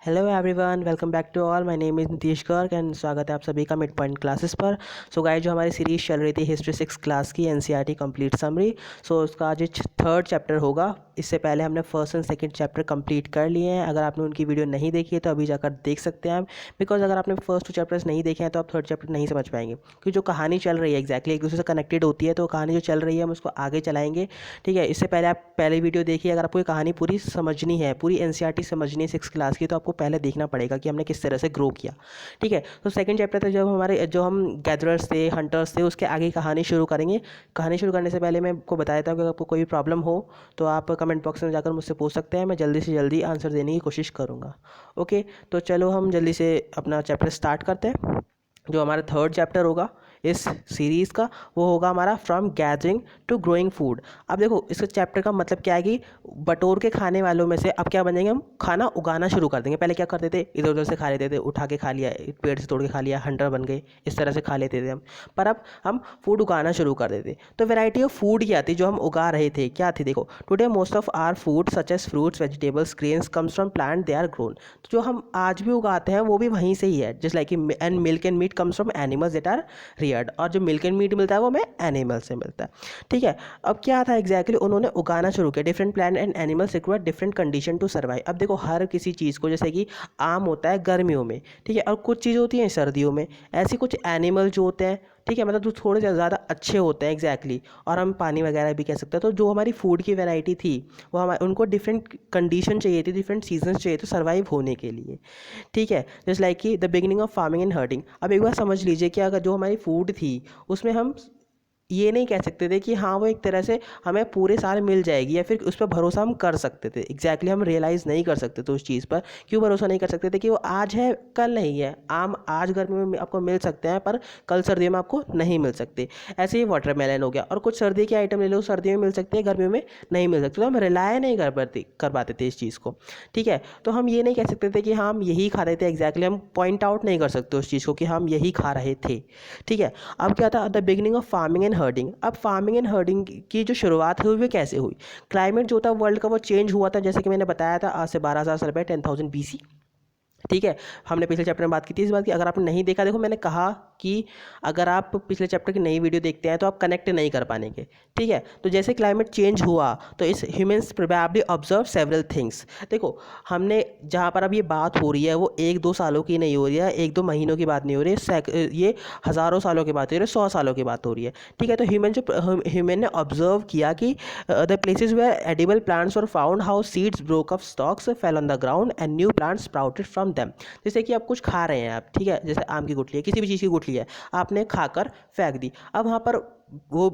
Hello everyone, welcome back to all. My name is Nitish Garg and स्वागत है आप सभी का मिड पॉइंट क्लासेस पर। सो गाइस, जो हमारी सीरीज चल रही थी हिस्ट्री 6 क्लास की एनसीईआरटी कंप्लीट समरी, सो उसका आज थर्ड चैप्टर होगा। इससे पहले हमने first and second chapter complete कर लिए हैं। अगर आपने उनकी वीडियो नहीं देखी है तो अभी जाकर देख सकते हैं आप, बिकॉज अगर आपने फर्स्ट 2 चैप्टर्स नहीं देखे हैं तो आप थर्ड चैप्टर नहीं समझ पाएंगे, क्योंकि जो कहानी चल रही है एग्जैक्टली एक दूसरे से कनेक्टेड होती है। तो कहानी जो चल रही है हम उसको आगे चलाएंगे, ठीक है। इससे पहले आप पहले वीडियो देखिए। अगर आपको ये कहानी पूरी समझनी है, पूरी एनसीईआरटी समझनी है 6 क्लास की, तो आपको पहले देखना पड़ेगा कि हमने किस तरह से ग्रो किया, ठीक है। तो सेकंड चैप्टर था जो हम गैदरर्स थे, हंटर्स थे, उसके आगे कहानी शुरू करेंगे। कहानी शुरू करने से पहले मैं आपको बता देता हूँ कि अगर आपको कोई प्रॉब्लम हो तो आप कमेंट बॉक्स में जाकर मुझसे पूछ सकते हैं। मैं जल्दी से जल्दी आंसर देने की कोशिश करूँगा। ओके, तो चलो हम जल्दी से अपना चैप्टर स्टार्ट करते हैं। जो हमारा थर्ड चैप्टर होगा इस सीरीज़ का, वो होगा हमारा from gathering to growing food. अब देखो, इस चैप्टर का मतलब क्या है कि बटोर के खाने वालों में से अब क्या बन जाएंगे, हम खाना उगाना शुरू कर देंगे। पहले क्या करते थे, इधर उधर से खा लेते थे, उठा के खा लिया, पेड़ से तोड़ के खा लिया, हंटर बन गए, इस तरह से खा लेते थे हम। पर अब हम फूड उगाना शुरू कर देते। तो वेराइटी ऑफ फूड क्या थी जो हम उगा रहे थे, क्या थी? देखो, today most of our food such as fruits, vegetables, grains comes from plant, they are grown. तो जो हम आज भी उगाते हैं वो भी वहीं से ही है, just like and milk and meat comes from animals that are reared. और जो मिल्क एंड मीट मिलता है वो हमें एनिमल से मिलता है, ठीक है। अब क्या था एग्जैक्टली, उन्होंने उगाना शुरू किया। Different plant and animals require different condition to survive. अब देखो, हर किसी चीज़ को, जैसे कि आम होता है गर्मियों में, ठीक है, और कुछ चीज़ होती हैं सर्दियों में। ऐसी कुछ एनिमल जो होते हैं, ठीक है, मतलब जो थोड़े ज़्यादा अच्छे होते हैं एग्जैक्टली, और हम पानी वगैरह भी कह सकते हैं। तो जो हमारी फूड की वैरायटी थी वो हमारे उनको डिफरेंट कंडीशन चाहिए थी, डिफरेंट सीजन्स चाहिए थे सर्वाइव होने के लिए, ठीक है। जस्ट लाइक कि the beginning of farming and hurting. अब एक बार समझ लीजिए कि अगर जो हमारी फूड थी उसमें हम ये नहीं कह सकते थे कि हाँ वो एक तरह से हमें पूरे साल मिल जाएगी, या फिर उस पर भरोसा हम कर सकते थे। एग्जैक्टली हम रियलाइज़ नहीं कर सकते थे उस चीज़ पर। क्यों भरोसा नहीं कर सकते थे? कि वो आज है कल नहीं है। आम आज गर्मी में आपको मिल सकते हैं पर कल सर्दियों में आपको नहीं मिल सकते। ऐसे ही वाटरमेलन हो गया, और कुछ सर्दी के आइटम ले लो, सर्दियों में मिल सकते हैं, गर्मियों में नहीं मिल सकते। तो हम रिलाय नहीं कर पाते थे इस चीज़ को, ठीक है। तो हम ये नहीं कह सकते थे कि हाँ हम यही खा रहे थे एग्जैक्टली, हम पॉइंट आउट नहीं कर सकते उस चीज़ को कि हम यही खा रहे थे, ठीक है। अब क्या था, the beginning of farming and herding. अब फार्मिंग एंड हर्डिंग की जो शुरुआत हुई वो कैसे हुई? क्लाइमेट जो था वर्ल्ड का वो चेंज हुआ था, जैसे कि मैंने बताया था, आज से 12,000 साल पहले, 10,000 BC, ठीक है। हमने पिछले चैप्टर में बात की थी इस बात की। अगर आपने नहीं देखा, देखो मैंने कहा कि अगर आप पिछले चैप्टर की नई वीडियो देखते हैं तो आप कनेक्ट नहीं कर पाएंगे, ठीक है। तो जैसे क्लाइमेट चेंज हुआ तो इस humans probably observe several things. देखो, हमने जहाँ पर अब ये बात हो रही है वो 1-2 सालों की नहीं हो रही है, 1-2 महीनों की बात नहीं हो रही है, ये हज़ारों सालों की बात हो रही है, 100 सालों की बात हो रही है, ठीक है। तो ह्यूमन ने ऑब्जर्व किया कि the places where edible plants were found, how seeds broke off stalks fell on the ground and new plants sprouted from them. जैसे कि आप कुछ खा रहे हैं आप, ठीक है, जैसे आम की गुठली है, किसी भी चीज़ की गुठली है, आपने खाकर फेंक दी। अब वहाँ पर वो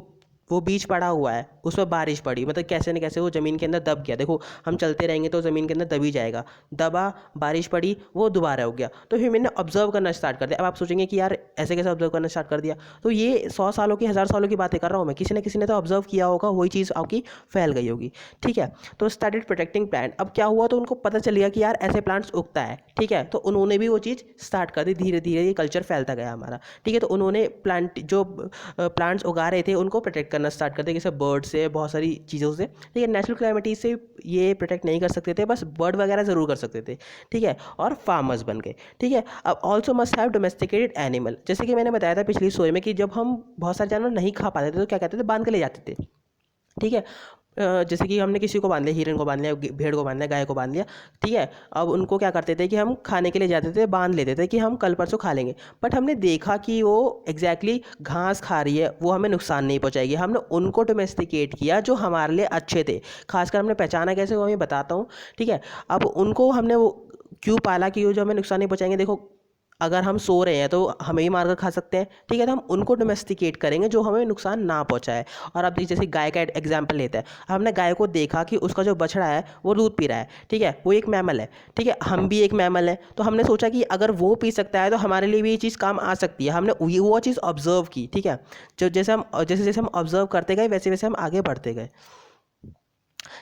वो बीज पड़ा हुआ है, उस पर बारिश पड़ी, मतलब कैसे न कैसे वो ज़मीन के अंदर दब गया। देखो, हम चलते रहेंगे तो ज़मीन के अंदर दब ही जाएगा। दबा, बारिश पड़ी, वो दोबारा हो गया। तो ह्यूमन ने ऑब्जर्व करना स्टार्ट कर दिया। अब आप सोचेंगे कि यार ऐसे कैसे ऑब्जर्व करना स्टार्ट कर दिया? तो ये 100 सालों की, 1000 सालों की बातें कर रहा हूँ मैं। किसी न किसी ने तो ऑब्जर्व किया होगा, वही चीज़ आपकी फैल गई होगी, ठीक है। तो स्टार्टेड प्रोटेक्टिंग प्लांट। अब क्या हुआ, तो उनको पता चल गया कि यार ऐसे प्लांट्स उगता है, ठीक है। तो उन्होंने भी वो चीज़ स्टार्ट कर दी। धीरे धीरे ये कल्चर फैलता गया हमारा, ठीक है। तो उन्होंने प्लांट्स उगा रहे थे उनको प्रोटेक्ट करना स्टार्ट कर दिया, जैसे बर्ड से, बहुत सारी चीज़ों से, ठीक है। नेचुरल क्लाइमेटी से ये प्रोटेक्ट नहीं कर सकते थे, बस बर्ड वगैरह ज़रूर कर सकते थे, ठीक है। और फार्मर्स बन गए, ठीक है। अब also must have domesticated animal. जैसे कि मैंने बताया था पिछली स्टोरी में कि जब हम बहुत सारे जानवर नहीं खा पाते थे तो क्या कहते थे, बांध के ले जाते थे, ठीक है। जैसे कि हमने किसी को बांध लिया, हिरन को बांध लिया, भेड़ को बांध लिया, गाय को बांध लिया, ठीक है। अब उनको क्या करते थे कि हम खाने के लिए जाते थे, बांध लेते थे कि हम कल परसों खा लेंगे। बट हमने देखा कि वो एग्जैक्टली घास खा रही है, वो हमें नुकसान नहीं पहुंचाएगी। हमने उनको डोमेस्टिकेट किया जो हमारे लिए अच्छे थे। खासकर हमने पहचाना कैसे, वो मैं बताता हूँ, ठीक है। अब उनको हमने वो क्यों पाला कि वो जो हमें नुकसान नहीं पहुंचाएंगे। देखो, अगर हम सो रहे हैं तो हमें ही मार कर खा सकते हैं, ठीक है। तो हम उनको डोमेस्टिकेट करेंगे जो हमें नुकसान ना पहुंचाए। और अब जैसे गाय का एग्जाम्पल लेते हैं। हमने गाय को देखा कि उसका जो बछड़ा है वो दूध पी रहा है, ठीक है, वो एक मैमल है, ठीक है, हम भी एक मैमल है। तो हमने सोचा कि अगर वो पी सकता है तो हमारे लिए भी ये चीज़ काम आ सकती है। हमने वो चीज़ ऑब्जर्व की, ठीक है। जो जैसे जैसे हम ऑब्जर्व करते गए वैसे वैसे हम आगे बढ़ते गए।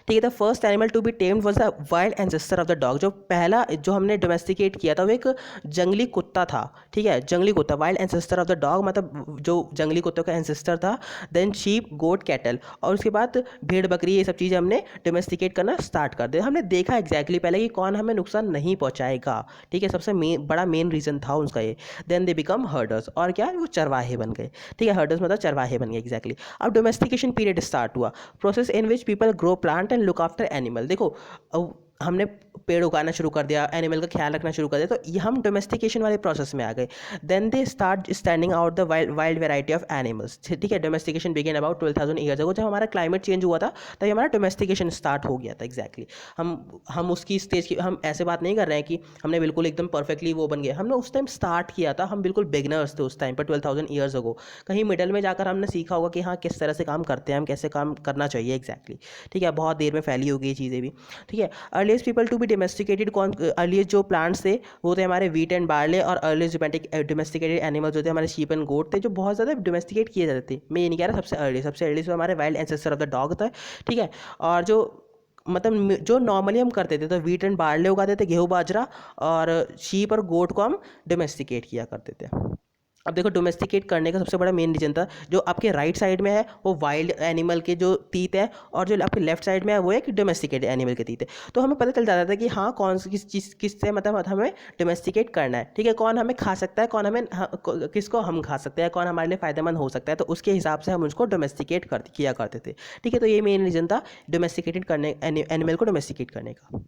ठीक है। The first animal to be tamed was the wild ancestor of the dog. जो पहला जो हमने डोमेस्टिकेट किया था वो एक जंगली कुत्ता था। ठीक है, जंगली कुत्ता, wild ancestor of the dog, मतलब जो जंगली कुत्तों का एंसेस्टर था। देन शीप, गोट, कैटल, और उसके बाद भेड़ बकरी, ये सब चीज़ें हमने डोमेस्टिकेट करना स्टार्ट कर दिया। हमने देखा एग्जैक्टली पहले कि कौन हमें नुकसान नहीं पहुंचाएगा। ठीक है, सबसे बड़ा मेन रीज़न था उसका ये। देन दे बिकम हर्डर्स, और क्या, वो चरवाहे बन गए। ठीक है, हर्डर्स मतलब चरवाहे बन गए एग्जैक्टली। अब डोमेस्टिकेशन पीरियड स्टार्ट हुआ, process in which people grow plant and look after animal. देखो, अब हमने पेड़ उगाना शुरू कर दिया, एनिमल का ख्याल रखना शुरू कर दिया, तो ये हम डोमेस्टिकेशन वाले प्रोसेस में आ गए। Then they start standing out the wild variety of animals. ठीक है, domestication began about 12,000 years ago. जब हमारा क्लाइमेट चेंज हुआ था तभी हमारा डोमेस्टिकेशन स्टार्ट हो गया था एग्जैक्टली। हम उसकी स्टेज की, हम ऐसे बात नहीं कर रहे हैं कि हमने बिल्कुल एकदम परफेक्टली वो बन गया। हमने उस टाइम स्टार्ट किया था, हम बिल्कुल बिगनर्स थे उस टाइम पर 12,000 ईयर्स अगो। कहीं मिडल में जाकर हमने सीखा होगा कि हाँ किस तरह से काम करते हैं हम, कैसे काम करना चाहिए एग्जैक्टली। ठीक है, बहुत देर में फैली होगी ये चीज़ें भी। ठीक है, earliest people to be domesticated, कौन अर्लीस्ट जो प्लांट्स थे वो थे हमारे वीट एंड बार्ले, और अर्लीस्ट डोमेस्टिकेटेड एनिमल्स जो थे हमारे शीप एंड गोट थे, जो बहुत ज़्यादा डोमेस्टिकेट किए जाते थे। मैं ये नहीं कह रहा सबसे अर्ली तो हमारे wild ancestor of the dog था। ठीक है, और जो मतलब जो नॉर्मली हम करते थे तो वीट एंड बार्ले उगाते थे, गेहूँ बाजरा, और शीप और गोट को हम डोमेस्टिकेट किया करते थे। अब देखो, डोमेस्टिकेट करने का सबसे बड़ा मेन रीजन था, जो आपके राइट साइड में है वो वाइल्ड एनिमल के जो टीथ है, और जो आपके लेफ्ट साइड में है वो एक डोमेस्टिकेट एनिमल के टीथ है। तो हमें पता चल जाता था कि हाँ कौन सी किस चीज़ किससे मतलब हमें डोमेस्टिकेट करना है। ठीक है, कौन हमें खा सकता है, कौन हमें किसको हम खा सकते हैं, कौन हमारे लिए फ़ायदेमंद हो सकता है, तो उसके हिसाब से हम उसको डोमेस्टिकेट किया करते थे। ठीक है, तो ये मेन रीज़न था डोमेस्टिकेटेड करने, एनिमल को डोमेस्टिकेट करने का।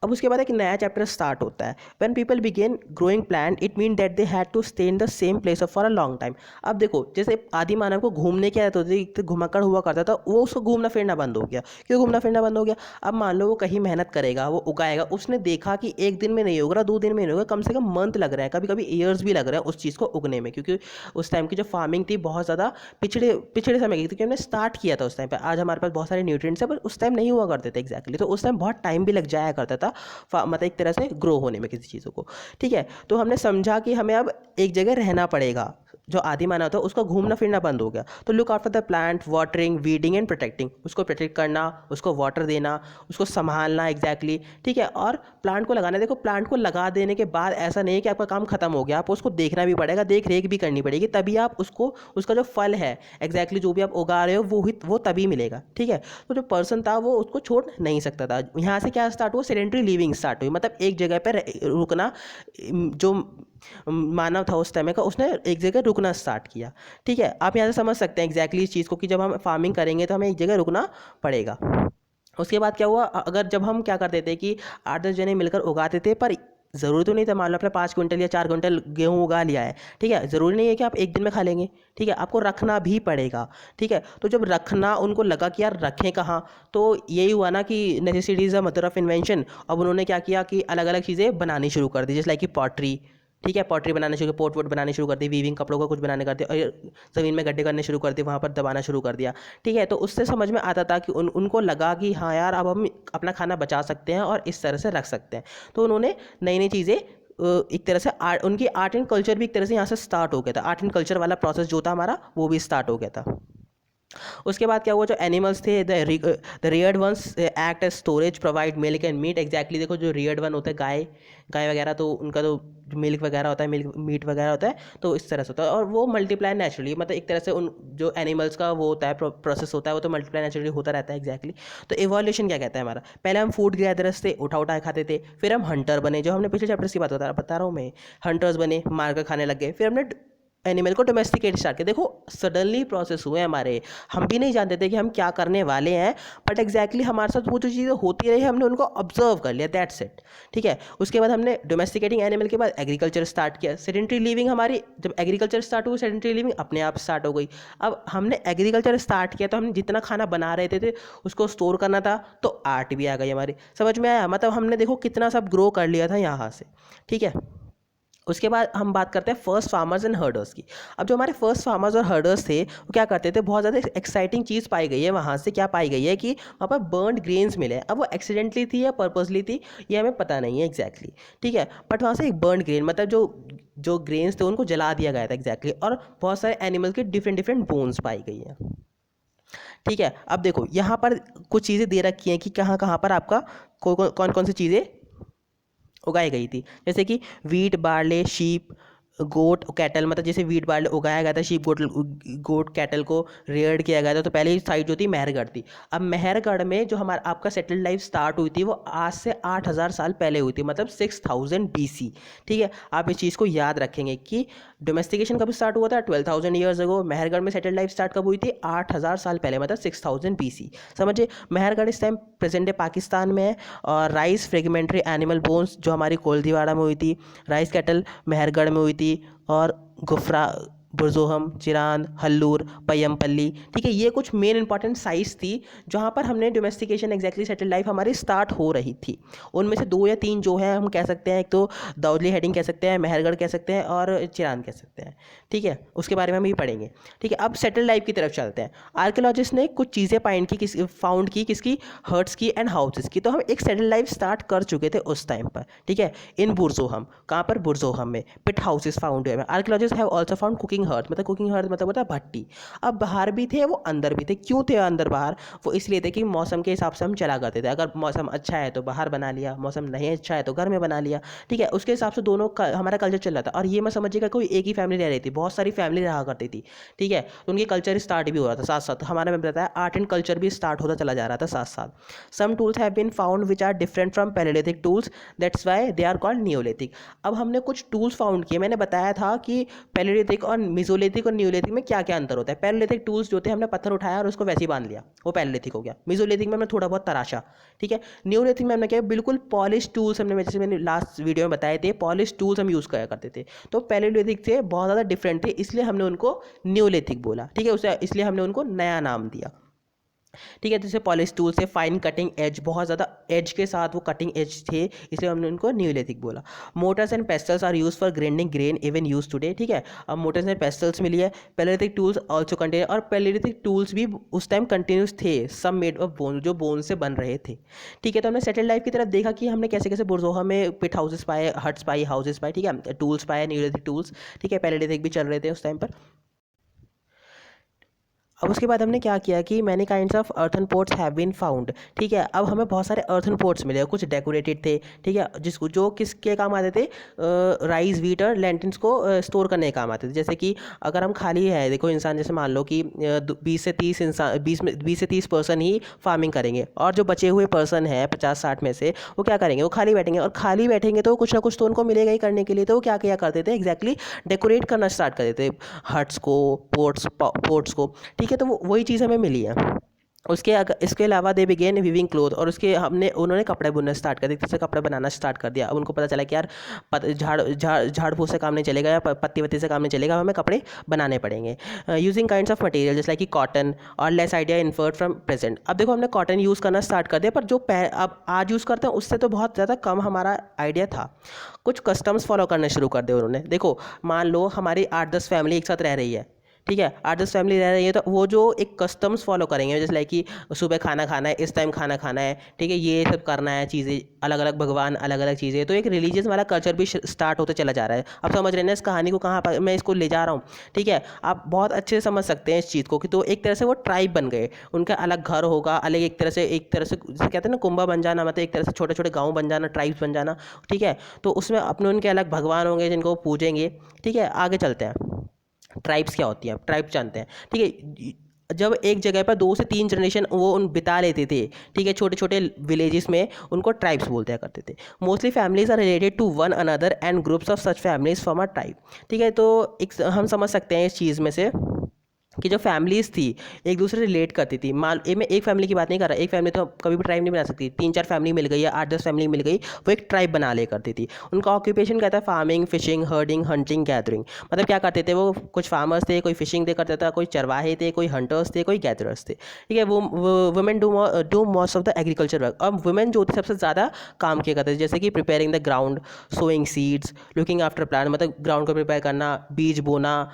अब उसके बाद एक नया चैप्टर स्टार्ट होता है। When people began growing plant it mean that they had to stay in the same place for a long time. अब देखो, जैसे आदि मानव को घूमने की आदत होती थी, घुमक्कड़ हुआ करता था, वो उसको घूमना फिरना बंद हो गया। क्यों घूमना फिरना बंद हो गया? अब मान लो वो कहीं मेहनत करेगा, वो उगाएगा, उसने देखा कि एक दिन में नहीं होगा, 2 दिन में नहीं होगा, कम से कम मंथ लग रहा है, कभी कभी ईयर्स भी लग रहे हैं उस चीज़ को उगने में, क्योंकि उस टाइम की जो फार्मिंग थी बहुत ज़्यादा पिछड़े पिछड़े समय की थी, क्योंकि हमने स्टार्ट किया था उस टाइम पर। आज हमारे पास बहुत सारे न्यूट्रिएंट्स है, पर उस टाइम नहीं हुआ करते थे एग्जैक्टली। तो उस टाइम बहुत टाइम भी लग जाया करता था मतलब एक तरह से ग्रो होने में किसी चीज़ों को। ठीक है, तो हमने समझा कि हमें अब एक जगह रहना पड़ेगा। जो आदि मानव था उसका घूमना फिरना बंद हो गया। तो look after the plant, watering, weeding and protecting, उसको प्रोटेक्ट करना, उसको वाटर देना, उसको संभालना एग्जैक्टली। ठीक है, और प्लांट को लगाना। देखो, प्लांट को लगा देने के बाद ऐसा नहीं है कि आपका काम खत्म हो गया, आपको उसको देखना भी पड़ेगा, देख रेख भी करनी पड़ेगी, तभी आप उसको, उसका जो फल है एग्जैक्टली जो भी आप उगा रहे हो वो तभी मिलेगा। ठीक है, तो जो पर्सन था वो उसको छोड़ नहीं सकता था। यहाँ से क्या स्टार्ट हुआ? सेडेंटरी लिविंग स्टार्ट हुई, मतलब एक जगह पर रुकना। जो मानव था उस टाइम का, उसने एक जगह रुकना स्टार्ट किया। ठीक है, आप यहाँ से समझ सकते हैं एग्जैक्टली इस चीज़ को कि जब हम फार्मिंग करेंगे तो हमें एक जगह रुकना पड़ेगा। उसके बाद क्या हुआ? अगर जब हम क्या करते थे कि 8-10 जने मिलकर उगाते थे, पर ज़रूरी तो नहीं था, मान लो आपने 5 क्विंटल या 4 क्विंटल गेहूँ उगा लिया है। ठीक है, ज़रूरी नहीं है कि आप एक दिन में खा लेंगे। ठीक है, आपको रखना भी पड़ेगा। ठीक है, तो जब रखना, उनको लगा कि यार रखें कहाँ, तो यही हुआ ना कि necessity is the mother of invention. अब उन्होंने क्या किया कि अलग अलग चीज़ें बनानी शुरू कर दी, जैसे लाइक कि पॉटरी। ठीक है, पॉटरी बनाने शुरू, पोट वोट बनाने शुरू कर दी, वीविंग, कपड़ों का कुछ बनाने कर दिया, और ज़मीन में गड्ढे करने शुरू कर दिए, वहाँ पर दबाना शुरू कर दिया। ठीक है, तो उससे समझ में आता था कि उनको लगा कि हाँ यार अब हम अपना खाना बचा सकते हैं और इस तरह से रख सकते हैं। तो उन्होंने नई नई चीज़ें, एक तरह से उनकी आर्ट एंड कल्चर भी एक तरह से यहाँ से स्टार्ट हो गया था। आर्ट एंड कल्चर वाला प्रोसेस जो था हमारा, वो भी स्टार्ट हो गया था। उसके बाद क्या हुआ? जो एनिमल्स थे, the reared ones act as storage, provide milk and meat exactly. देखो, जो रियर्ड वन होते हैं, गाय वगैरह, तो उनका तो मिल्क वगैरह होता है, मिल्क मीट वगैरह होता है, तो इस तरह से होता है, और वो मल्टीप्लाई नेचुरली, मतलब एक तरह से उन जो एनिमल्स का वो होता है प्रोसेस होता है, वो तो मल्टीप्लाई नेचुरली होता रहता है एग्जैक्टली। तो इवोल्यूशन क्या कहता है हमारा? पहले हम फूड गैदरर्स थे, उठा उठा खाते थे, फिर हम हंटर बने, जो हमने पिछले चैप्टर्स की बात बता रहा हूँ मैं। हंटर्स बने, मार कर खाने लग गए, फिर हमने एनिमल को डोमेस्टिकेट स्टार्ट किया। देखो, सडनली प्रोसेस हुए हमारे, हम भी नहीं जानते थे कि हम क्या करने वाले हैं, बट एग्जैक्टली हमारे साथ वो जो चीज़ें होती रही, हमने उनको ऑब्जर्व कर लिया, दैट्स इट। ठीक है, उसके बाद हमने डोमेस्टिकेटिंग एनिमल के बाद एग्रीकल्चर स्टार्ट किया। सेडेंटरी लिविंग हमारी, जब एग्रीकल्चर स्टार्ट हुई, सेडेंटरी लिविंग अपने आप स्टार्ट हो गई। अब हमने एग्रीकल्चर स्टार्ट किया तो हम जितना खाना बना रहे थे उसको स्टोर करना था, तो आर्ट भी आ गई हमारी, समझ में आया? मतलब हमने देखो कितना सब ग्रो कर लिया था यहाँ से। ठीक है, उसके बाद हम बात करते हैं फर्स्ट फार्मर्स एंड हर्डर्स की। अब जो हमारे फर्स्ट फार्मर्स और हर्डर्स थे वो क्या करते थे? बहुत ज़्यादा एक्साइटिंग चीज़ पाई गई है वहाँ से। क्या पाई गई है कि वहाँ पर बर्नड ग्रेन्स मिले। अब वो एक्सीडेंटली थी या पर्पसली थी, ये हमें पता नहीं है एग्जैक्टली। ठीक है, बट वहाँ से एक बर्नड ग्रेन, मतलब जो जो ग्रेन्स थे उनको जला दिया गया था एग्जैक्टली, और बहुत सारे एनिमल के डिफरेंट डिफरेंट बोन्स पाई गई हैं। ठीक है, अब देखो यहाँ पर कुछ चीज़ें दे रखी हैं कि कहाँ कहाँ पर आपका कौन कौन सी चीज़ें उगाई गई थी, जैसे कि वीट, बार्ले, शीप, गोट, कैटल। मतलब जैसे वीट बार्ले उगाया गया था, शीप गोट गोट कैटल को रेयर्ड किया गया था। तो पहले साइट जो थी मेहरगढ़ थी। अब मेहरगढ़ में जो हमारा आपका सेटल्ड लाइफ स्टार्ट हुई थी वो आज से 8,000 साल पहले हुई थी, मतलब 6000 BC। ठीक है, आप इस चीज़ को याद रखेंगे कि डोमेस्टिकेशन कब स्टार्ट हुआ था, 12,000 ईयर्स अगो। मेहरगढ़ में सेटल्ड लाइफ स्टार्ट कब हुई थी, 8,000 साल पहले, मतलब 6000 BC। समझिए, मेहरगढ़ इस टाइम प्रेजेंट डे पाकिस्तान में है। और राइस फ्रेगमेंट्री एनिमल बोन्स जो हमारी कोलदीवाड़ा में हुई थी, राइस कैटल मेहरगढ़ में हुई थी। और गुफरा, बुरजोहम, चिरान, हल्लूर, पय्यमपल्ली। ठीक है, ये कुछ मेन इंपॉर्टेंट साइट्स थी जहाँ पर हमने डोमेस्टिकेशन एग्जैक्टली सेटल लाइफ हमारी स्टार्ट हो रही थी। उनमें से 2 या 3 जो है हम कह सकते हैं, एक तो दाऊदली हेडिंग कह सकते हैं, मेहरगढ़ कह सकते हैं और चिरान कह सकते हैं। ठीक है, उसके बारे में हम भी पढ़ेंगे। ठीक है, अब सेटल लाइफ की तरफ चलते हैं। आर्कियोलॉजिस्ट ने कुछ चीज़ें फाउंड की, किसकी, हर्ट्स की एंड हाउसेस की। तो हम एक सेटल लाइफ स्टार्ट कर चुके थे उस टाइम पर। ठीक है, इन बुरजोहम, कहाँ पर, बुरजोहम में पिट हाउसेस फाउंड हुए। Archaeologists have also found cooking hearth, मतलब कुकिंग हर्ट मतलब होता है भट्टी। अब बाहर भी थे वो अंदर भी थे। क्यों थे अंदर बाहर, वो इसलिए थे कि मौसम के हिसाब से हम चला करते थे। अगर मौसम अच्छा है तो बाहर बना लिया, मौसम नहीं अच्छा है तो घर में बना लिया। ठीक है, उसके हिसाब से दोनों हमारा कल्चर चल रहा था। और ये मैं समझिएगा कोई एक ही फैमिली रह रही थी, बहुत सारी फैमिली रहा करती थी। ठीक है, तो उनकी कल्चर स्टार्ट भी हो रहा था साथ साथ। हमारा में बताया आर्ट एंड कल्चर भी स्टार्ट होता चला जा रहा था साथ साथ। Some tools have been found which are different from palaeolithic tools, that's why they are called neolithic. अब हमने कुछ टूल्स फाउंड किए। मैंने बताया था कि पैलेलिथिक और मिजोलिथिक और न्यूलिथिक में क्या क्या अंतर होता है। पैलेलिथिक टूल्स जो थे, हमने पत्थर उठाया और उसको वैसे ही बांध लिया, वो पैलेलिथिक हो गया। मिजोलिथिक में हमने थोड़ा बहुत तराशा। ठीक है, न्यूलिथिक में हमने क्या, बिल्कुल पॉलिश टूल्स, हमने जैसे मैंने लास्ट वीडियो में बताए थे, पॉलिश टूल्स हम यूज़ करा करते थे। तो पैलेलिथिक से बहुत ज़्यादा डिफरेंट थे, इसलिए हमने उनको न्यूलिथिक बोला। ठीक है, उसे इसलिए हमने उनको नया नाम दिया। ठीक है, जैसे पॉलिश टूल से फाइन कटिंग एज, बहुत ज़्यादा एज के साथ वो कटिंग एज थे, इसलिए हमने उनको न्यूलिथिक बोला। Mortars and pestles are use for grinding grain even use today. ठीक है, अब मोटर्स एंड पेस्टल्स मिली है। पैलेलिथिक टूल्स ऑल्सो कंटेन, और पैलेलिथिक टूल्स भी उस टाइम कंटिन्यूस थे, सब मेड ऑफ बोन, जो बोन से बन रहे थे। ठीक है, तो हमने सेटल लाइफ की तरफ देखा कि हमने कैसे कैसे बुरजोहा में पिट हाउसेस पाए, हट्स पाई, हाउसेस पाए। ठीक है, टूल्स पाए, न्यूलिथिक टूल्स। ठीक है, पैलेलिथिक भी चल रहे थे उस टाइम पर। अब उसके बाद हमने क्या किया कि many kinds of earthen pots have been found. ठीक है, अब हमें बहुत सारे अर्थन पोट्स मिले, कुछ डेकोरेटेड थे। ठीक है, जिसको जो किसके काम आते थे, राइस, व्हीट और लेंटिल्स को स्टोर करने के काम आते थे। जैसे कि अगर हम खाली है, देखो इंसान, जैसे मान लो कि 20 से 30 इंसान, 20 से 30 पर्सन ही फार्मिंग करेंगे, और जो बचे हुए पर्सन है 50-60 में से, वो क्या करेंगे, वो खाली बैठेंगे। और खाली बैठेंगे तो कुछ ना कुछ तो उनको मिलेगा ही करने के लिए। तो वो क्या क्या करते थे, एग्जैक्टली डेकोरेट करना स्टार्ट कर देते, हट्स को, पोर्ट्स को। ठीक है, तो वो वही चीज़ हमें मिली है। इसके अलावा दे बिगेन वीविंग क्लोथ, और उसके उन्होंने कपड़े बुनना स्टार्ट कर दिया, जैसे कपड़े बनाना स्टार्ट कर दिया। अब उनको पता चला कि यार झाड़ फूस से काम नहीं चलेगा, या पत्ती वत्ती से काम नहीं चलेगा, हमें कपड़े बनाने पड़ेंगे। यूजिंग काइंड्स ऑफ मटेरियल जैसे लाइक कि कॉटन और less idea inferred from present. अब देखो हमने कॉटन यूज़ करना स्टार्ट कर दिया, पर जो अब आज यूज़ करते हैं उससे तो बहुत ज़्यादा कम हमारा आइडिया था। कुछ कस्टम्स फॉलो करने शुरू कर दिए उन्होंने। देखो, मान लो हमारी 8-10 फैमिली एक साथ रह रही है। ठीक है, 8-10 फैमिली रह रही है, तो वो जो एक कस्टम्स फॉलो करेंगे, जैसे लाइक कि सुबह खाना खाना है, इस टाइम खाना खाना है। ठीक है, ये सब करना है, चीज़ें अलग अलग, भगवान अलग अलग चीज़ें। तो एक रिलीजियस वाला कल्चर भी स्टार्ट होते चला जा रहा है। अब समझ रहे हैं ना इस कहानी को, कहाँ पर मैं इसको ले जा रहा हूँ। ठीक है, आप बहुत अच्छे से समझ सकते हैं इस चीज़ को कि तो एक तरह से वो ट्राइब बन गए, उनका अलग घर होगा, अलग एक तरह से जैसे कहते हैं ना कुंभा बन जाना, मतलब एक तरह से छोटे छोटे गाँव बन जाना, ट्राइब्स बन जाना। ठीक है, तो उसमें अपने उनके अलग भगवान होंगे जिनको वो पूजेंगे। ठीक है, आगे चलते हैं। ट्राइब्स क्या होती हैं, ट्राइब्स जानते हैं। ठीक है, जब एक जगह पर 2 से 3 जनरेशन वो उन बिता लेते थे, ठीक है, छोटे छोटे विलेजेस में, उनको ट्राइब्स बोलते करते थे। Mostly families are related to one another and groups of such families form a tribe. ठीक है, तो एक हम समझ सकते हैं इस चीज़ में से कि जो फैमिलीज़ थी एक दूसरे से रिलेट करती थी। मान मैं एक फैमिली की बात नहीं कर रहा, एक फैमिली तो कभी भी ट्राइब नहीं बना सकती। 3-4 फैमिली मिल गई या 8-10 फैमिली मिल गई, वो एक ट्राइब बना ले करती थी। उनका ऑक्यूपेशन क्या था, farming, fishing, herding, hunting, gathering. मतलब क्या करते थे वो, कुछ फार्मर्स थे, कोई फिशिंग दे करता था, कोई चरवाहे थे, कोई हंटर्स थे, कोई गैदरर्स थे। ठीक है, वो women do most of the agriculture work. अब वुमेन जो होती सबसे ज़्यादा काम किया करते थे, जैसे कि preparing the ground, sowing seeds, looking after plant, मतलब ग्राउंड को प्रिपेयर करना, बीज बोना,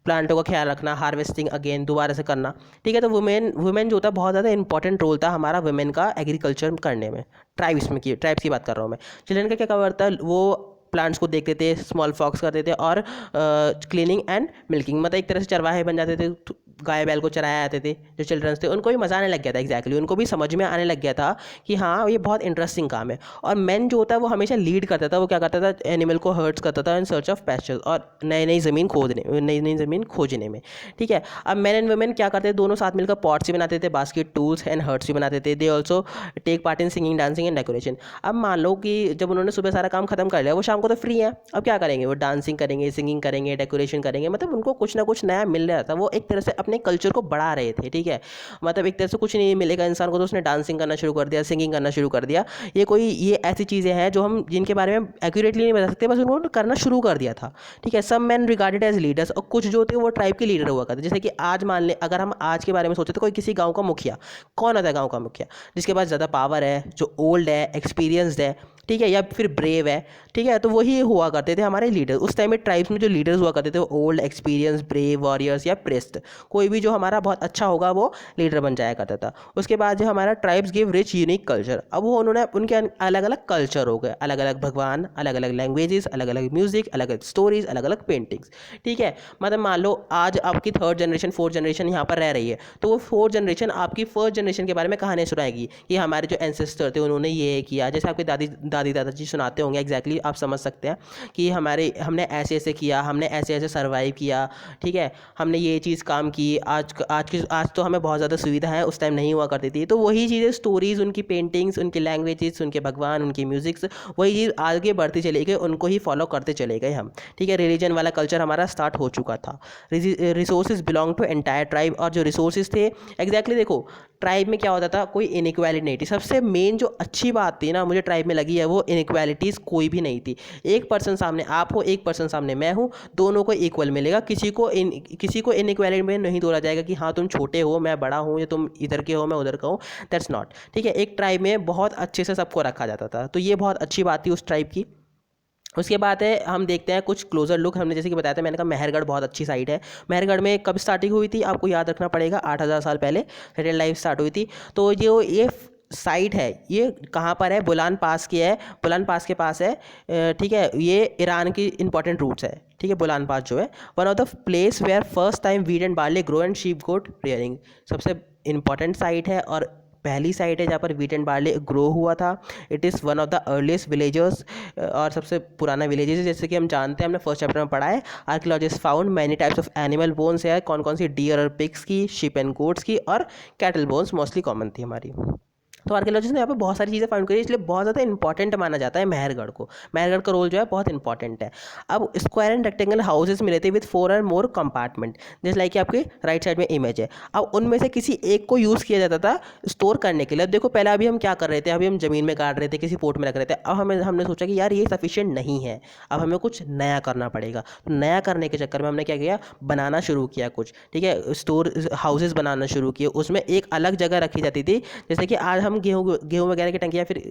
प्लांटों का ख्याल रखना, हार्वेस्टिंग अगेन दोबारा से करना। ठीक है, तो वुमेन जो था बहुत ज़्यादा इंपॉर्टेंट रोल था हमारा वुमेन का एग्रीकल्चर करने में। ट्राइब्स की बात कर रहा हूँ मैं। चिल्ड्रन का क्या करता है वो, प्लांट्स को देखते थे, स्मॉल फॉक्स करते थे और क्लीनिंग एंड मिल्किंग, मतलब एक तरह से चरवाहे बन जाते थे, गाय बैल को चराए आते थे। जो चिल्ड्रंस थे उनको भी मज़ा आने लग गया था, एग्जैक्टली उनको भी समझ में आने लग गया था कि हाँ ये बहुत इंटरेस्टिंग काम है। और मैन जो होता है वो हमेशा लीड करता था, वो क्या करता था, एनिमल को हर्ट्स करता था इन सर्च ऑफ पैस्चर्स और नई नई ज़मीन खोजने में। ठीक है, अब मैन एंड वुमेन क्या करते थे, दोनों साथ मिलकर पॉट्स भी बनाते थे, बास्केट, टूल्स एंड हर्ट्स भी बनाते थे। They also take part in singing, dancing and decoration. अब मान लो कि जब उन्होंने सुबह सारा काम खत्म कर लिया, वो शाम को तो फ्री है, अब क्या करेंगे, वो डांसिंग करेंगे, सिंगिंग करेंगे, डेकोरेशन करेंगे, मतलब उनको कुछ ना कुछ नया मिल रहा था, वो एक तरह से अपने कल्चर को बढ़ा रहे थे। ठीक है, मतलब एक तरह से कुछ नहीं मिलेगा इंसान को तो उसने डांसिंग करना शुरू कर दिया, सिंगिंग करना शुरू कर दिया। ये ऐसी चीज़ें हैं जो हम जिनके बारे में एक्यूरेटली नहीं बता सकते, बस उन्होंने करना शुरू कर दिया था। ठीक है, सम मैन रिगार्डेड एज लीडर्स, और कुछ जो थे वो ट्राइब के लीडर हुआ करते। जैसे कि आज मान ले, अगर हम आज के बारे में सोचे तो कोई किसी गाँव का मुखिया, कौन होता है गाँव का मुखिया, जिसके पास ज़्यादा पावर है, जो ओल्ड है, एक्सपीरियंसड है, ठीक है, या फिर ब्रेव है। ठीक है, तो वही हुआ करते थे हमारे लीडर। उस टाइम में ट्राइब्स में जो लीडर्स हुआ करते थे वो ओल्ड, एक्सपीरियंस, ब्रेव वॉरियर्स या प्रेस्ट, कोई भी जो हमारा बहुत अच्छा होगा वो लीडर बन जाया करता था। उसके बाद जो हमारा tribes give rich unique culture, अब वो उन्होंने उनके अलग अलग कल्चर हो गए, अलग अलग भगवान, अलग अलग लैंग्वेजेस, अलग अलग म्यूजिक, अलग अलग स्टोरीज, अलग अलग पेंटिंग्स। ठीक है, मतलब मान लो आज आपकी थर्ड जनरेशन, फोर्थ जनरेशन यहाँ पर रह रही है, तो वो फोर्थ जनरेशन आपकी फर्स्ट जनरेशन के बारे में कहानियाँ सुनाएगी कि हमारे जो एंसेस्टर थे उन्होंने ये किया। जैसे आपके दादाजी सुनाते होंगे, एग्जैक्टली आप समझ सकते हैं कि हमने ऐसे ऐसे किया, हमने ऐसे ऐसे सर्वाइव किया। ठीक है, हमने ये चीज़ काम की, आज तो हमें बहुत ज़्यादा सुविधा है, उस टाइम नहीं हुआ करती थी। तो वही चीज़ें, स्टोरीज़, उनकी पेंटिंग्स, उनकी लैंग्वेजेस, उनके भगवान, उनकी म्यूजिक्स, वही चीज़ आगे बढ़ती चली गई, उनको ही फॉलो करते चले गए हम। ठीक है, रिलीजन वाला कल्चर हमारा स्टार्ट हो चुका था। Resources belong to entire tribe, और जो रिसोर्सेज थे, एग्जैक्टली देखो ट्राइब में क्या होता था, कोई इनइक्वालिटी नहीं थी। सबसे मेन जो अच्छी बात थी ना मुझे ट्राइब में लगी है, वो इनइक्वालिटीज़ कोई भी नहीं थी। एक पर्सन सामने आप हो, एक पर्सन सामने मैं हूँ, दोनों को इक्वल मिलेगा। किसी को इनइक्वालिटी में नहीं तोड़ा जाएगा कि हाँ तुम छोटे हो मैं बड़ा हूँ, या तुम इधर के हो मैं उधर का हूँ, दैट्स नॉट। ठीक है, एक ट्राइब में बहुत अच्छे से सबको रखा जाता था, तो ये बहुत अच्छी बात थी उस ट्राइब की। उसके बाद है, हम देखते हैं कुछ क्लोजर लुक। हमने जैसे कि बताया था, मैंने कहा मेहरगढ़ बहुत अच्छी साइट है। मेहरगढ़ में कब स्टार्टिंग हुई थी आपको याद रखना पड़ेगा, 8000 साल पहले सेटल लाइफ स्टार्ट हुई थी। तो ये साइट है, ये कहाँ पर है, बुलान पास की है, बुलान पास के पास है। ठीक है, ये ईरान की इंपॉर्टेंट रूट्स है। ठीक है, बुलान पास जो है one of the place where first time wheat and barley grow and sheep goat rearing, सबसे इंपॉर्टेंट साइट है और पहली साइट है जहाँ पर वीट एंड बार्ले ग्रो हुआ था। It is one of the earliest villagers, और सबसे पुराना विलेजेस है। जैसे कि हम जानते हैं, हमने फर्स्ट चैप्टर में पढ़ा है, archaeologist found many types of animal bones है। कौन कौन सी, डियर और पिग्स की, शिप एंड गोट्स की, और कैटल बोन्स मोस्टली कॉमन थी हमारी। तो आर्कियोलॉजिस्ट ने यहाँ पे बहुत सारी चीज़ें फाइंड करी, इसलिए बहुत ज़्यादा इंपॉर्टेंट माना जाता है मेहरगढ़ को। मेहरगढ़ का रोल जो है बहुत इंपॉर्टेंट है। अब स्क्वायर एंड रेक्टेंगल हाउसेज मिले थे विद 4 और मोर कंपार्टमेंट, जैसे लाइक कि आपके राइट साइड में इमेज है। अब उनमें से किसी एक को यूज़ किया जाता था स्टोर करने के लिए। अब देखो पहले अभी हम क्या कर रहे थे, अभी हम ज़मीन में गाड़ रहे थे, किसी पोर्ट में रख रहे थे। अब हमने सोचा कि यार ये सफिशिएंट नहीं है, अब हमें कुछ नया करना पड़ेगा। तो नया करने के चक्कर में हमने क्या किया, बनाना शुरू किया कुछ। ठीक है, स्टोर हाउसेज बनाना शुरू किए, उसमें एक अलग जगह रखी जाती थी। जैसे कि आज हम गेहूँ वगैरह की टंकियाँ फिर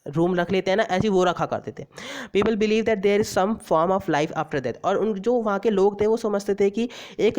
रूम रख लेते हैं ना, ऐसी वो रखा करते थे। People believe that there is some form of life after death, और उन जो वहाँ के लोग थे वो समझते थे कि एक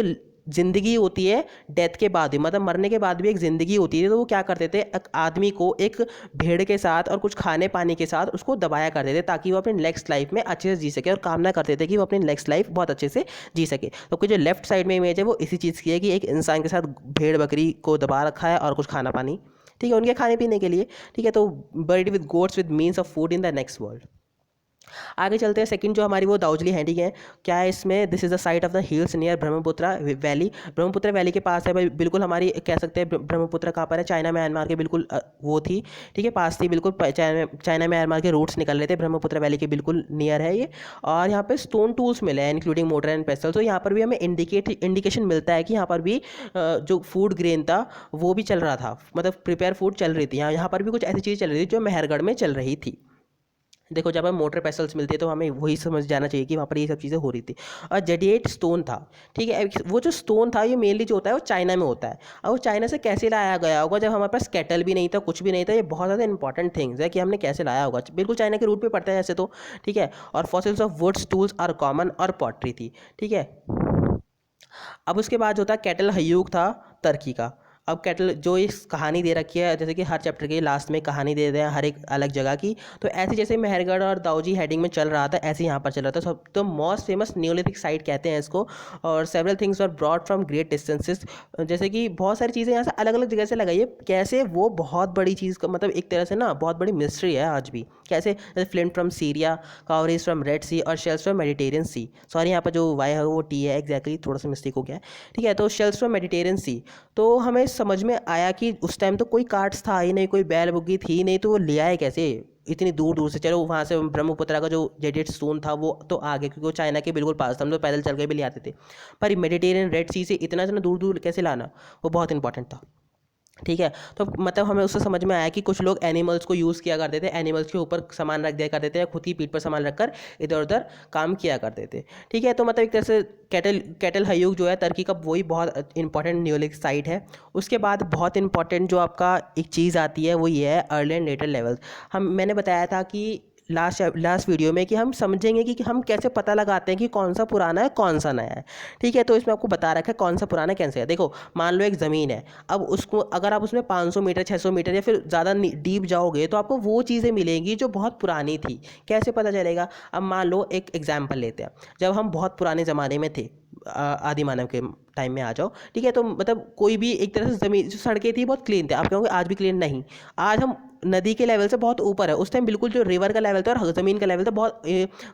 ज़िंदगी होती है डेथ के बाद भी, मतलब मरने के बाद भी एक ज़िंदगी होती है। तो वो क्या करते थे, एक आदमी को एक भेड़ के साथ और कुछ खाने पानी के साथ उसको दबाया करते थे, ताकि वो अपनी नेक्स्ट लाइफ में अच्छे से जी सके, और कामना करते थे कि वो अपनी नेक्स्ट लाइफ बहुत अच्छे से जी सके। तो जो लेफ्ट साइड में इमेज है वो इसी चीज़ की है कि एक इंसान के साथ भेड़ बकरी को दबा रखा है और कुछ खाना पानी, ठीक है, उनके खाने पीने के लिए। ठीक है, तो bird with goats with means of food in the next world. आगे चलते हैं, सेकंड जो हमारी वो दाऊजली हैंडी है। क्या है इसमें, this is the site of the hills near Brahmaputra valley. Brahmaputra valley के पास है भाई, बिल्कुल हमारी कह सकते हैं ब्रह्मपुत्र कहाँ पर है, चाइना म्यांमार के बिल्कुल वो थी। ठीक है, पास थी बिल्कुल, चाइना म्यांमार के रूट्स निकल रहे थे, ब्रह्मपुत्र वैली के बिल्कुल नियर है ये। और यहाँ पे स्टोन टूल्स मिले हैं इंक्लूडिंग मोटर एंड पेस्टल। तो यहाँ पर भी हमें इंडिकेशन मिलता है कि यहाँ पर भी जो फूड ग्रेन था वो भी चल रहा था, मतलब प्रिपेयर फूड चल रही थी। यहाँ पर भी कुछ ऐसी चीज़ चल रही थी जो मेहरगढ़ में चल रही थी। देखो जब हमें मोटर पेसल्स मिलती है तो हमें वही समझ जाना चाहिए कि वहाँ पर ये सब चीज़ें हो रही थी। और जेडिएट स्टोन था। ठीक है, वो जो स्टोन था ये मेनली जो होता है वो चाइना में होता है। और वो चाइना से कैसे लाया गया होगा जब हमारे पास कैटल भी नहीं था, कुछ भी नहीं था। ये बहुत ज़्यादा इंपॉर्टेंट थिंग्स है कि हमने कैसे लाया होगा, बिल्कुल चाइना के रूट पे पड़ता है ऐसे तो। ठीक है, और fossils of woods tools are common, और पॉटरी थी। ठीक है, अब उसके बाद जो था कैटल हयूक था टर्की का। अब कैटल जो इस कहानी दे रखी है, जैसे कि हर चैप्टर के लास्ट में कहानी दे रहे हैं हर एक अलग जगह की, तो ऐसे जैसे मेहरगढ़ और दाऊजी हेडिंग में चल रहा था, ऐसे यहाँ पर चल रहा था। सब तो मोस्ट फेमस न्यूलिथिक साइट कहते हैं इसको। और several things are brought from great distances, जैसे कि बहुत सारी चीज़ें यहाँ से अलग अलग जगह से लगाई है। कैसे वो बहुत बड़ी चीज़ का मतलब एक तरह से ना बहुत बड़ी मिस्ट्री है आज भी। कैसे, जैसे flint from Syria, cowries from Red Sea और shells from Mediterranean Sea. Sorry यहाँ पर जो वाई है वो टी है, एग्जैक्टली थोड़ा सा मिस्टेक हो गया है। ठीक है, तो शेल्स फ्रॉम मेडिटेरियन सी। तो हमें समझ में आया कि उस टाइम तो कोई कार्ड्स था ही नहीं, कोई बैल बुग्गी थी ही नहीं, तो वो ले आए कैसे इतनी दूर दूर से। चलो वहाँ से ब्रह्मपुत्र का जो जेडेड स्टोन था वो तो आ गया, क्योंकि वो चाइना के बिल्कुल पास था, हम तो पैदल चल के भी ले आते थे। पर मेडिटेरियन रेड सी से इतना दूर दूर कैसे लाना, वो बहुत इंपॉर्टेंट था। ठीक है, तो मतलब हमें उससे समझ में आया कि कुछ लोग एनिमल्स को यूज़ किया करते थे, एनिमल्स के ऊपर सामान रख दिया करते थे, या खुद ही पीठ पर सामान रखकर इधर उधर काम किया करते थे। ठीक है, तो मतलब एक तरह से कैटल हयूग जो है टर्की का, वही बहुत इंपॉर्टेंट न्यूलिथिक साइट है। उसके बाद बहुत इंपॉर्टेंट जो आपका एक चीज़ आती है वो ये है अर्ली एंड लेटर लेवल्स। मैंने बताया था कि लास्ट वीडियो में कि हम समझेंगे कि हम कैसे पता लगाते हैं कि कौन सा पुराना है कौन सा नया है। ठीक है, तो इसमें आपको बता रखा है कौन सा पुराना है कैसे है। देखो, मान लो एक ज़मीन है, अब उसको अगर आप उसमें 500 मीटर 600 मीटर या फिर ज़्यादा डीप जाओगे तो आपको वो चीज़ें मिलेंगी जो बहुत पुरानी थी। कैसे पता चलेगा? अब मान लो एक एग्जाम्पल लेते हैं, जब हम बहुत पुराने ज़माने में थे, आदि मानव के टाइम में आ जाओ। ठीक है, तो मतलब कोई भी एक तरह से ज़मीन जो सड़कें थी बहुत क्लीन थे, आप कहोगे आज भी क्लीन नहीं। आज हम नदी के लेवल से बहुत ऊपर है, उस टाइम बिल्कुल जो रिवर का लेवल था और ज़मीन का लेवल था बहुत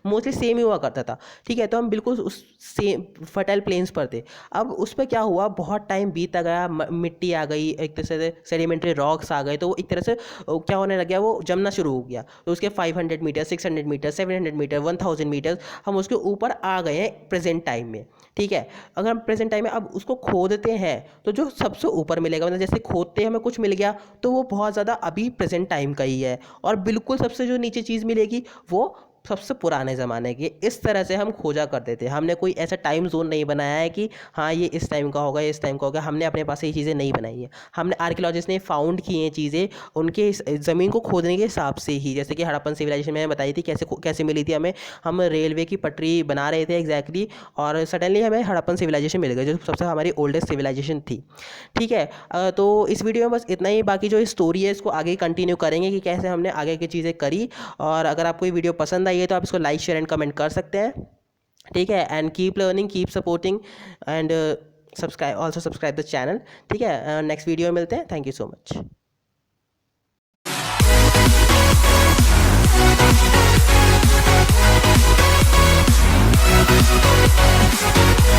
मोस्टली सेम ही हुआ करता था। ठीक है, तो हम बिल्कुल उस सेम फर्टाइल प्लेन्स पर थे। अब उस पर क्या हुआ, बहुत टाइम बीता गया, मिट्टी आ गई, एक तरह से सेडिमेंट्री रॉक्स आ गए, तो वो एक तरह से क्या होने लग गया, वो जमना शुरू हो गया। तो उसके 500 मीटर 600 मीटर 700 मीटर 1000 मीटर हम उसके ऊपर आ गए हैं प्रेजेंट टाइम में। ठीक है, अगर हम प्रेजेंट टाइम में अब उसको खोदते हैं तो जो सबसे ऊपर मिलेगा, मतलब जैसे खोदते हमें कुछ मिल गया तो वो बहुत ज़्यादा अभी प्रेजेंट टाइम का ही है, और बिल्कुल सबसे जो नीचे चीज़ मिलेगी वो सबसे पुराने ज़माने की। इस तरह से हम खोजा करते थे, हमने कोई ऐसा टाइम जोन नहीं बनाया है कि हाँ ये इस टाइम का होगा, इस टाइम का होगा। हमने अपने पास ये चीज़ें नहीं बनाई है, हमने आर्कियोलॉजिस्ट ने फाउंड की हैं चीज़ें उनके ज़मीन को खोदने के हिसाब से ही। जैसे कि हड़प्पन सिविलाइजेशन में बताई थी कैसे कैसे मिली थी हमें, हम रेलवे की पटरी बना रहे थे एग्जैक्टली, और सडनली हमें हड़प्पन सिविलाइजेशन मिल गई जो सबसे हमारी ओल्डेस्ट सिविलाइजेशन थी। ठीक है, तो इस वीडियो में बस इतना ही। बाकी जो स्टोरी है इसको आगे कंटिन्यू करेंगे कि कैसे हमने आगे की चीज़ें करी। और अगर आपको ये वीडियो पसंद आई है तो आप इसको लाइक शेयर एंड कमेंट कर सकते हैं। ठीक है, and keep learning, keep supporting and subscribe, also subscribe the channel. ठीक है, नेक्स्ट वीडियो में मिलते हैं। Thank you so much.